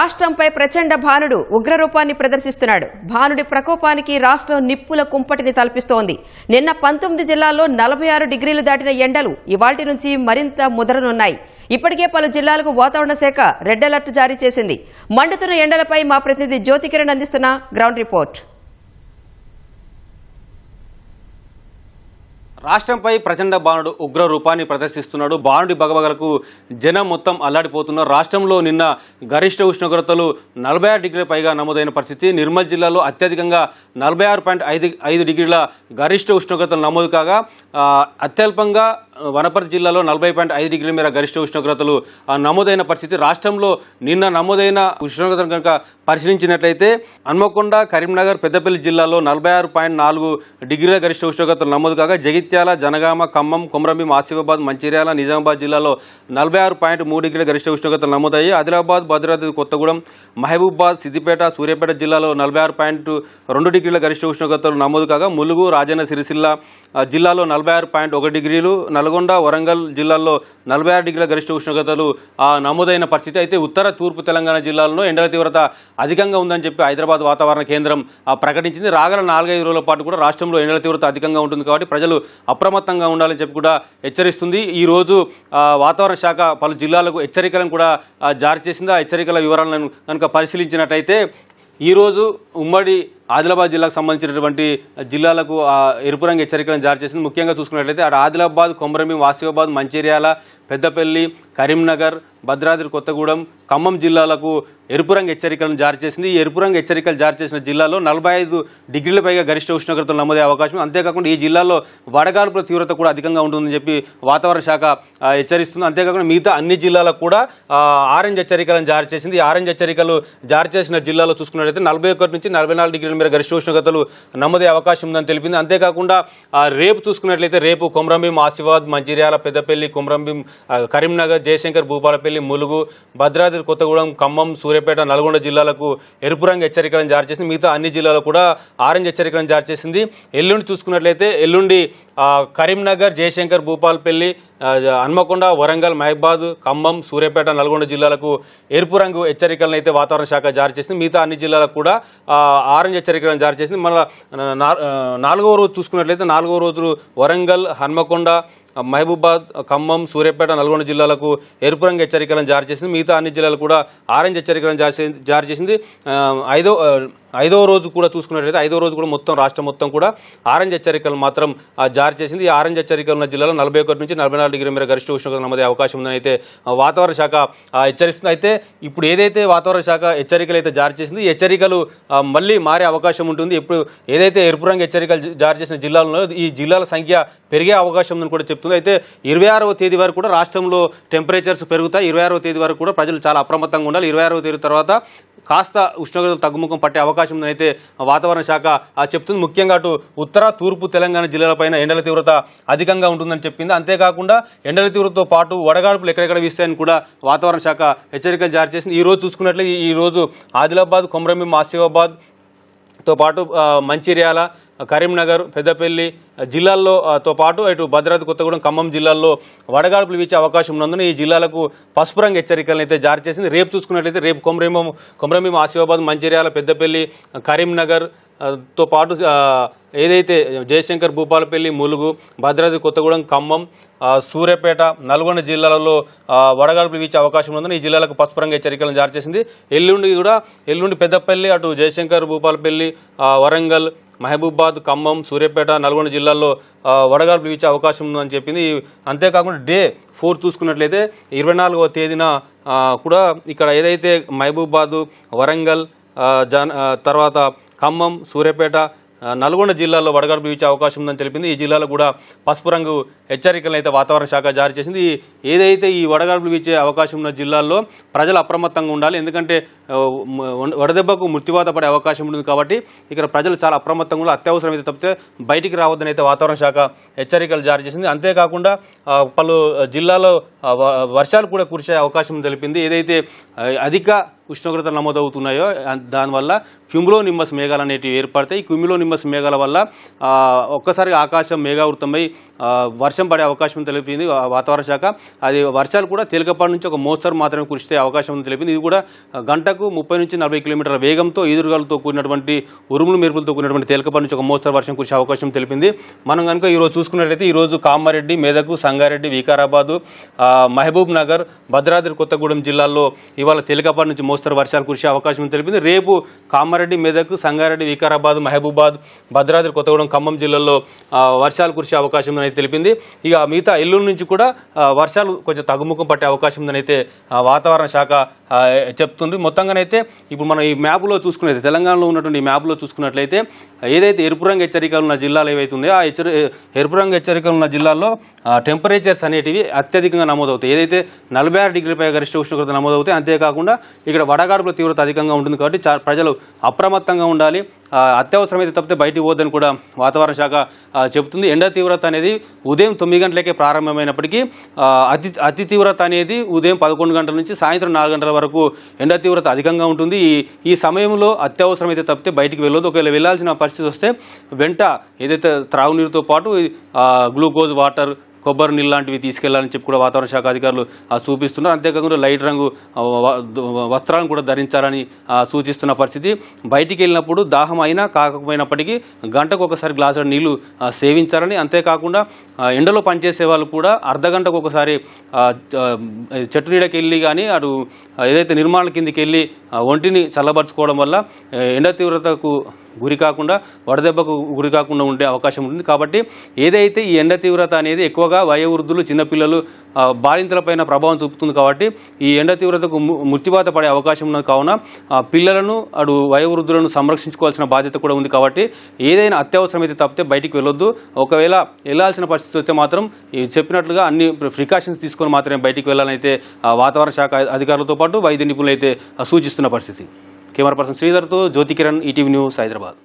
రాష్ట్రంపై ప్రచండ భానుడు ఉగ్రరూపాన్ని ప్రదర్శిస్తున్నాడు. భానుడి ప్రకోపానికి రాష్ట్రం నిప్పుల కుంపటిని తలపిస్తోంది. నిన్న 19 జిల్లాల్లో 46 డిగ్రీలు దాటిన ఎండలు ఇవాల్టి నుంచి మరింత ముదరనున్నాయి. ఇప్పటికే పలు జిల్లాలకు వాతావరణ శాఖ రెడ్ అలర్ట్ జారీ చేసింది. మండుతున్న ఎండలపై మా ప్రతినిధి జ్యోతికిరణ్ అందిస్తున్న గ్రౌండ్ రిపోర్ట్. రాష్ట్రంపై ప్రచండ బాణుడు ఉగ్ర రూపాన్ని ప్రదర్శిస్తున్నాడు. బాణుడి బగబగలకు జనం మొత్తం అల్లాడిపోతున్నారు. రాష్ట్రంలో నిన్న గరిష్ట ఉష్ణోగ్రతలు 46 డిగ్రీల పైగా నమోదైన పరిస్థితి. నిర్మల్ జిల్లాలో అత్యధికంగా 46.5 డిగ్రీల గరిష్ట ఉష్ణోగ్రతలు నమోదు కాగా, అత్యల్పంగా వనపర్తి జిల్లాలో 40.5 డిగ్రీల మేర గరిష్ట ఉష్ణోగ్రతలు నమోదైన పరిస్థితి. రాష్ట్రంలో నిన్న నమోదైన ఉష్ణోగ్రతను కనుక పరిశీలించినట్లయితే హన్మకొండ, కరీంనగర్, పెద్దపల్లి జిల్లాలో 46.4 డిగ్రీల గరిష్ట ఉష్ణోగ్రతలు నమోదు కాగా, జగిత్యాల, జనగామ, ఖమ్మం, కొమరంభీం, ఆసిఫాబాద్, మంచిర్యాల, నిజామాబాద్ జిల్లాలో 46.3 డిగ్రీల గరిష్ట ఉష్ణోగ్రతలు నమోదయ్యాయి. ఆదిలాబాద్, భద్రాద్రి కొత్తగూడెం, మహబూబాద్, సిద్దిపేట, సూర్యాపేట జిల్లాలో 46.2 డిగ్రీల గరిష్ట ఉష్ణోగ్రతలు నమోదు కాగా, ములుగు, రాజన్న సిరిసిల్ల జిల్లాలో 46.1 డిగ్రీలు, నల్గొండ, వరంగల్ జిల్లాల్లో 46 డిగ్రీల గరిష్ట ఉష్ణోగ్రతలు నమోదైన పరిస్థితి. అయితే ఉత్తర తూర్పు తెలంగాణ జిల్లాల్లో ఎండల తీవ్రత అధికంగా ఉందని చెప్పి హైదరాబాద్ వాతావరణ కేంద్రం ప్రకటించింది. రాగల 4-5 రోజుల పాటు కూడా రాష్ట్రంలో ఎండల తీవ్రత అధికంగా ఉంటుంది కాబట్టి ప్రజలు అప్రమత్తంగా ఉండాలని చెప్పి కూడా హెచ్చరిస్తుంది. ఈ రోజు వాతావరణ శాఖ పలు జిల్లాలకు హెచ్చరికలను కూడా జారీ చేసింది. ఆ హెచ్చరికల వివరాలను కనుక పరిశీలించినట్టయితే ఈరోజు ఉమ్మడి ఆదిలాబాద్ జిల్లాకు సంబంధించినటువంటి జిల్లాలకు ఎరుపు రంగు హెచ్చరికలను జారీ చేసింది. ముఖ్యంగా చూసుకున్నట్లయితే ఆదిలాబాద్, కొమరంభీం, ఆసిఫాబాద్, మంచిర్యాల, పెద్దపల్లి, కరీంనగర్, భద్రాద్రి కొత్తగూడెం, ఖమ్మం జిల్లాలకు ఎరుపు రంగు హెచ్చరికలను జారీ చేసింది. ఈ ఎరుపు రంగు హెచ్చరికలు జారీ చేసిన జిల్లాలో 45 డిగ్రీల పైగా గరిష్ట ఉష్ణోగ్రతలు నమోదే అవకాశం. అంతేకాకుండా ఈ జిల్లాలో వడగాల్పుల తీవ్రత కూడా అధికంగా ఉంటుందని చెప్పి వాతావరణ శాఖ హెచ్చరిస్తుంది. అంతేకాకుండా మిగతా అన్ని జిల్లాలకు కూడా ఆరెంజ్ హెచ్చరికలను జారీ చేసింది. ఈ ఆరెంజ్ హెచ్చరికలు జారీ చేసిన జిల్లాలో చూసుకున్నట్లయితే 41 నుంచి 44 డిగ్రీల మేర గరిష్ట ఉష్ణోగ్రతలు నమోదే అవకాశం ఉందని తెలిపింది. అంతేకాకుండా రేపు చూసుకున్నట్లయితే రేపు కొమరంభీం, ఆసిఫాబాద్, మంచిర్యాల, పెద్దపల్లి, కొమరంభీం, కరీంనగర్, జయశంకర్, భూపాలపల్లి, ములుగు, భద్రాద్రి కొత్తగూడెం, ఖమ్మం, సూర్యాపేట, నల్గొండ జిల్లాలకు ఎరుపు రంగు హెచ్చరికలను జారీ చేసింది. మిగతా అన్ని జిల్లాలకు కూడా ఆరెంజ్ హెచ్చరికలను జారీ చేసింది. ఎల్లుండి చూసుకున్నట్లయితే ఎల్లుండి కరీంనగర్, జయశంకర్, భూపాలపల్లి, హన్మకొండ, వరంగల్, మహబూబాద్, ఖమ్మం, సూర్యాపేట, నల్గొండ జిల్లాలకు ఎరుపు రంగు హెచ్చరికలను అయితే వాతావరణ శాఖ జారీ చేసింది. మిగతా అన్ని జిల్లాలకు కూడా ఆరెంజ్ హెచ్చరికలను జారీ చేసింది. మళ్ళీ 4వ రోజు చూసుకున్నట్లయితే 4వ రోజు వరంగల్, హన్మకొండ, మహబూబాద్, ఖమ్మం, సూర్యాపేట, నల్గొండ జిల్లాలకు ఎరుపు రంగు హెచ్చరికలను జారీ చేసింది. మిగతా అన్ని జిల్లాలు కూడా ఆరెంజ్ హెచ్చరికలను జారీ చేసింది. 5వ రోజు కూడా చూసుకున్నట్లయితే 5వ రోజు కూడా మొత్తం రాష్ట్రం మొత్తం కూడా ఆరెంజ్ హెచ్చరికలు మాత్రం జారీ చేసింది. ఈ ఆరెంజ్ హెచ్చరికలు ఉన్న జిల్లాలో 41 నుంచి 44 డిగ్రీల మేర గరిష్ట ఉష్ణోగ్రత నమోదే అవకాశం ఉందని అయితే వాతావరణ శాఖ హెచ్చరిస్తుంది. అయితే ఇప్పుడు ఏదైతే వాతావరణ శాఖ హెచ్చరికలు అయితే జారీ చేసింది, ఈ హెచ్చరికలు మళ్ళీ మారే అవకాశం ఉంటుంది. ఇప్పుడు ఏదైతే ఎరుపు రంగు హెచ్చరికలు జారీ చేసిన జిల్లాలలో ఈ జిల్లాల సంఖ్య పెరిగే అవకాశం ఉందని కూడా చెప్తుంది. అయితే 26వ తేదీ వరకు కూడా రాష్ట్రంలో టెంపరేచర్స్ పెరుగుతాయి. 26వ తేదీ వరకు కూడా ప్రజలు చాలా అప్రమత్తంగా ఉండాలి. 26వ తేదీ తర్వాత కాస్త ఉష్ణోగ్రతలు తగ్గుముఖం పట్టే అవకాశం ఉందని వాతావరణ శాఖ చెప్తుంది. ముఖ్యంగా అటు ఉత్తర తూర్పు తెలంగాణ జిల్లాలపైన ఎండల తీవ్రత అధికంగా ఉంటుందని చెప్పింది. అంతేకాకుండా ఎండల తీవ్రతతో పాటు వడగాడుపులు ఎక్కడెక్కడ వీస్తాయని కూడా వాతావరణ శాఖ హెచ్చరికలు జారీ చేసింది. ఈ రోజు చూసుకున్నట్లయితే ఈ రోజు ఆదిలాబాద్, కొమరంభీం, ఆసిఫాబాద్ తో పాటు మంచిర్యాల, కరీంనగర్, పెద్దపల్లి జిల్లాల్లో తో పాటు ఇటు భద్రాద్రి కొత్తగూడెం, ఖమ్మం జిల్లాల్లో వడగాడుపులు వీచే అవకాశం ఉన్నందున ఈ జిల్లాలకు పసుపు రంగు హెచ్చరికలను అయితే జారీ చేసింది. రేపు చూసుకున్నట్లయితే రేపు కొమరంభీం, ఆసిఫాబాద్, మంచిర్యాల, పెద్దపల్లి, కరీంనగర్ తో పాటు ఏదైతే జయశంకర్, భూపాలపల్లి, ములుగు, భద్రాద్రి కొత్తగూడెం, ఖమ్మం, సూర్యాపేట, నల్గొండ జిల్లాలలో వడగాడుపులు వీచే అవకాశం ఉందని ఈ జిల్లాలకు పసుపు రంగు హెచ్చరికలను జారీ చేసింది. ఎల్లుండి పెద్దపల్లి, అటు జయశంకర్, భూపాలపల్లి, వరంగల్, మహబూబాద్, ఖమ్మం, సూర్యాపేట, నల్గొండ జిల్లాల్లో వడగాడుపులు వీచే అవకాశం ఉందని చెప్పింది. అంతేకాకుండా డే 4 చూసుకున్నట్లయితే 24వ తేదీన కూడా ఇక్కడ ఏదైతే మహబూబాద్, వరంగల్, తర్వాత ఖమ్మం, సూర్యాపేట, నల్గొండ జిల్లాలో వడగాడుపులు వీచే అవకాశం ఉందని తెలిపింది. ఈ జిల్లాలో కూడా పసుపు రంగు హెచ్చరికలను అయితే వాతావరణ శాఖ జారీ చేసింది. ఏదైతే ఈ వడగాడుపులు వీచే అవకాశం ఉన్న జిల్లాల్లో ప్రజలు అప్రమత్తంగా ఉండాలి. ఎందుకంటే వడదెబ్బకు మృత్యువాత పడే అవకాశం ఉంటుంది కాబట్టి ఇక్కడ ప్రజలు చాలా అప్రమత్తంగా ఉండాలి. అత్యవసరం అయితే తప్పితే బయటికి రావద్దని అయితే వాతావరణ శాఖ హెచ్చరికలు జారీ చేసింది. అంతేకాకుండా పలు జిల్లాలో వర్షాలు కూడా కురిసే అవకాశం తెలిపింది. ఏదైతే అధిక ఉష్ణోగ్రతలు నమోదవుతున్నాయో దానివల్ల క్యూములో నింబస్ మేఘాలు అనేటివి ఏర్పడతాయి. ఈ క్యూములో నింబస్ మేఘాల వల్ల ఒక్కసారి ఆకాశం మేఘావృతమై వర్షం పడే అవకాశం తెలిపింది వాతావరణ శాఖ. అది వర్షాలు కూడా తేలికపాటి నుంచి ఒక మోస్తరు మాత్రమే కురిస్తే అవకాశం ఉందని తెలిపింది. ఇది కూడా గంటకు 30 నుంచి 40 కిలోమీటర్ల వేగంతో ఈదురుగాలతో కూడినటువంటి ఉరుములు మెరుపులతో కూడినటువంటి తేలికపాటి నుంచి ఒక మోస్తరు వర్షం కురిసే అవకాశం తెలిపింది. మనం కనుక ఈరోజు చూసుకున్నట్లయితే ఈరోజు కామారెడ్డి, మెదక్, సంగారెడ్డి, వికారాబాద్, మహబూబ్ నగర్, భద్రాద్రి కొత్తగూడెం జిల్లాల్లో ఇవాళ తేలికపాటి నుంచి మోస్తరు వర్షాలు కురిసే అవకాశం తెలిపింది. రేపు కామారెడ్డి, మెదక్, సంగారెడ్డి, వికారాబాద్, మహబూబాద్, భద్రాద్రి కొత్తగూడెం, ఖమ్మం జిల్లాల్లో వర్షాలు కురిసే అవకాశం ఉందని తెలిపింది. ఇక మిగతా ఎల్లుండి నుంచి కూడా వర్షాలు కొంచెం తగ్గుముఖం పట్టే అవకాశం ఉందని అయితే వాతావరణ శాఖ చెప్తుంది. మొత్తంగానైతే ఇప్పుడు మనం ఈ మ్యాప్లో చూసుకున్నట్లయితే తెలంగాణలో ఉన్నటువంటి ఈ మ్యాప్లో చూసుకున్నట్లయితే ఏదైతే ఎరుపు రంగు హెచ్చరికలు ఉన్న జిల్లాలు ఏవైతే ఉన్నాయో ఆ ఎరుపు రంగు హెచ్చరికలు ఉన్న జిల్లాల్లో టెంపరేచర్స్ అనేటివి అత్యధికంగా నమోదవుతాయి. ఏదైతే 46 డిగ్రీలపై గరిష్ట ఉష్ణోగ్రత నమోదవుతాయి. అంతేకాకుండా ఇక్కడ వడగాడుపుల తీవ్రత అధికంగా ఉంటుంది కాబట్టి ప్రజలు అప్రమత్తంగా ఉండాలి. అత్యవసరమైతే తప్పితే బయటికి పోద్దని కూడా వాతావరణ శాఖ చెబుతుంది. ఎండ తీవ్రత అనేది ఉదయం 9 గంటలకే ప్రారంభమైనప్పటికీ అతి తీవ్రత అనేది ఉదయం 11 గంటల నుంచి సాయంత్రం 4 గంటల వరకు ఎండ తీవ్రత అధికంగా ఉంటుంది. ఈ సమయంలో అత్యవసరమైతే తప్పితే బయటికి వెళ్ళొద్దు. ఒకవేళ వెళ్లాల్సిన పరిస్థితి వస్తే వెంట ఏదైతే త్రాగునీరుతో పాటు గ్లూకోజ్ వాటర్, కొబ్బరి నీళ్ళు లాంటివి తీసుకెళ్లాలని చెప్పి కూడా వాతావరణ శాఖ అధికారులు చూపిస్తున్నారు. అంతేకాకుండా లైట్ రంగు వస్త్రాలను కూడా ధరించాలని సూచిస్తున్న పరిస్థితి. బయటికి వెళ్ళినప్పుడు దాహం అయినా కాకపోయినప్పటికీ గంటకు ఒకసారి గ్లాసు నీళ్లు సేవించాలని, అంతేకాకుండా ఎండలో పనిచేసే వాళ్ళు కూడా అర్ధగంటకు ఒకసారి చెట్టు నీడకి వెళ్ళి కానీ అటు ఏదైతే నిర్మాణాల కిందికి వెళ్ళి ఒంటిని చల్లబరుచుకోవడం వల్ల ఎండ తీవ్రతకు గురి కాకుండా వడదెబ్బకు గురి కాకుండా ఉండే అవకాశం ఉంటుంది. కాబట్టి ఏదైతే ఈ ఎండ తీవ్రత అనేది ఎక్కువగా వయోవృద్ధులు, చిన్నపిల్లలు, బాలింతలపైన ప్రభావం చూపుతుంది. కాబట్టి ఈ ఎండ తీవ్రతకు మృత్యువాత పడే అవకాశం ఉన్నది. కావున పిల్లలను అటు వయోవృద్ధులను సంరక్షించుకోవాల్సిన బాధ్యత కూడా ఉంది. కాబట్టి ఏదైనా అత్యవసరమైతే తప్పితే బయటికి వెళ్ళొద్దు. ఒకవేళ వెళ్ళాల్సిన పరిస్థితి వస్తే మాత్రం చెప్పినట్లుగా అన్ని ప్రికాషన్స్ తీసుకొని మాత్రమే బయటికి వెళ్ళాలని అయితే వాతావరణ శాఖ అధికారులతో పాటు వైద్య నిపుణులు అయితే సూచిస్తున్న పరిస్థితి. కెమెరా పర్సన్ శ్రీధర్తో జ్యోతి కిరణ్, ఈటీవీ న్యూస్, హైదరాబాద్.